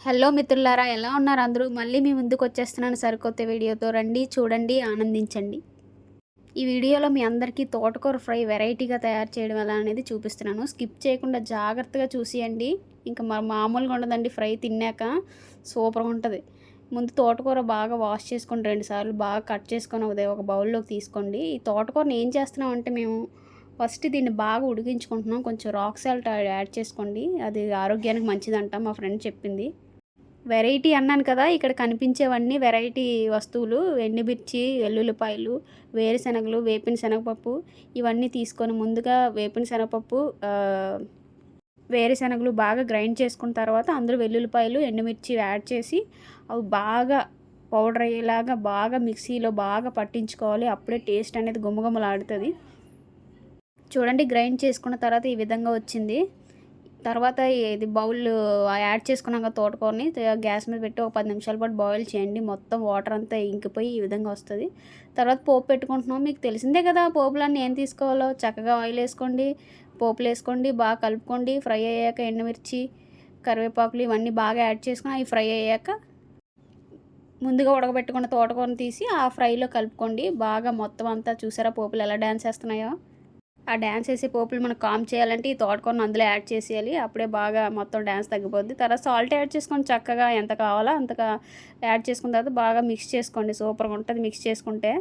Hello మిత్రులారా, ఎలా ఉన్నారు అందరూ? మళ్ళీ మీ ముందుకు వచ్చేస్తున్నాను సరికొత్త వీడియోతో. రండి, చూడండి, ఆనందించండి. ఈ వీడియోలో మీ అందరికీ తోటకూర ఫ్రై వెరైటీగా తయారు చేయడం ఎలా అనేది చూపిస్తున్నాను. స్కిప్ చేయకుండా జాగ్రత్తగా చూసియండి. ఇంకా మామూలుగా ఉండదండి, ఫ్రై తిన్నాక సూపర్గా ఉంటుంది. ముందు తోటకూర బాగా వాష్ చేసుకొని 2 సార్లు బాగా కట్ చేసుకొని ఒక బౌల్లోకి తీసుకోండి. ఈ తోటకూరని ఏం చేస్తున్నామంటే మేము ఫస్ట్ దీన్ని బాగా ఉడికించుకుంటున్నాం. కొంచెం రాక్ సాల్ట్ యాడ్ చేసుకోండి, అది ఆరోగ్యానికి మంచిదంట, మా ఫ్రెండ్ చెప్పింది. వెరైటీ అన్నాను కదా, ఇక్కడ కనిపించేవన్నీ వెరైటీ వస్తువులు. ఎండుమిర్చి, వెల్లుల్లిపాయలు, వేరుశనగలు, వేపిన శనగపప్పు, ఇవన్నీ తీసుకొని ముందుగా వేపిన శనగపప్పు, వేరుశనగలు బాగా గ్రైండ్ చేసుకున్న తర్వాత అందులో వెల్లుల్లిపాయలు, ఎండుమిర్చి యాడ్ చేసి అవి బాగా పౌడర్ అయ్యేలాగా బాగా మిక్సీలో బాగా పట్టించుకోవాలి. అప్పుడే టేస్ట్ అనేది గుమగుమలాడుతుంది. చూడండి, గ్రైండ్ చేసుకున్న తర్వాత ఈ విధంగా వచ్చింది. తర్వాత ఇది బౌల్ యాడ్ చేసుకున్నాక తోటకూరని గ్యాస్ మీద పెట్టి ఒక 10 నిమిషాల పాటు బాయిల్ చేయండి. మొత్తం వాటర్ అంతా ఇంకిపోయి ఈ విధంగా వస్తుంది. తర్వాత పోపు పెట్టుకుంటున్నాం. మీకు తెలిసిందే కదా పోపులన్నీ ఏం తీసుకోవాలో. చక్కగా ఆయిల్ వేసుకోండి, పోపులు వేసుకోండి, బాగా కలుపుకోండి. ఫ్రై అయ్యాక ఎండుమిర్చి, కరివేపాకులు ఇవన్నీ బాగా యాడ్ చేసుకుని అవి ఫ్రై అయ్యాక ముందుగా ఉడకబెట్టుకున్న తోటకూరని తీసి ఆ ఫ్రైలో కలుపుకోండి. బాగా మొత్తం అంతా చూసారా పోపులు ఎలా డ్యాన్స్ చేస్తున్నాయో. ఆ డ్యాన్స్ వేసే పోపులు మనం కామ్ చేయాలంటే ఈ తోటకూరను అందులో యాడ్ చేసేయాలి. అప్పుడే బాగా మొత్తం డ్యాన్స్ తగ్గిపోద్ది. తర్వాత సాల్ట్ యాడ్ చేసుకొని చక్కగా ఎంత కావాలో అంతగా యాడ్ చేసుకున్న తర్వాత బాగా మిక్స్ చేసుకోండి. సూపర్గా ఉంటుంది మిక్స్ చేసుకుంటే.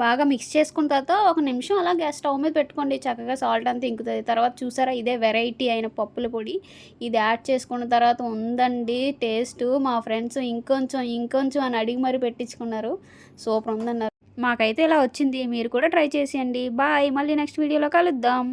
బాగా మిక్స్ చేసుకున్న తర్వాత ఒక నిమిషం అలా గ్యాస్ స్టవ్ మీద పెట్టుకోండి. చక్కగా సాల్ట్ అంతా ఇంకుతుంది. తర్వాత చూసారా, ఇదే వెరైటీ అయిన పప్పుల పొడి. ఇది యాడ్ చేసుకున్న తర్వాత ఉందండి టేస్ట్. మా ఫ్రెండ్స్ ఇంకొంచెం ఇంకొంచెం అని అడిగి మరీ పెట్టించుకున్నారు. సూపర్ ఉందన్నారు. మాకైతే ఇలా వచ్చింది. మీరు కూడా ట్రై చేసేయండి. బాయ్, మళ్ళీ నెక్స్ట్ వీడియోలో కలుద్దాం.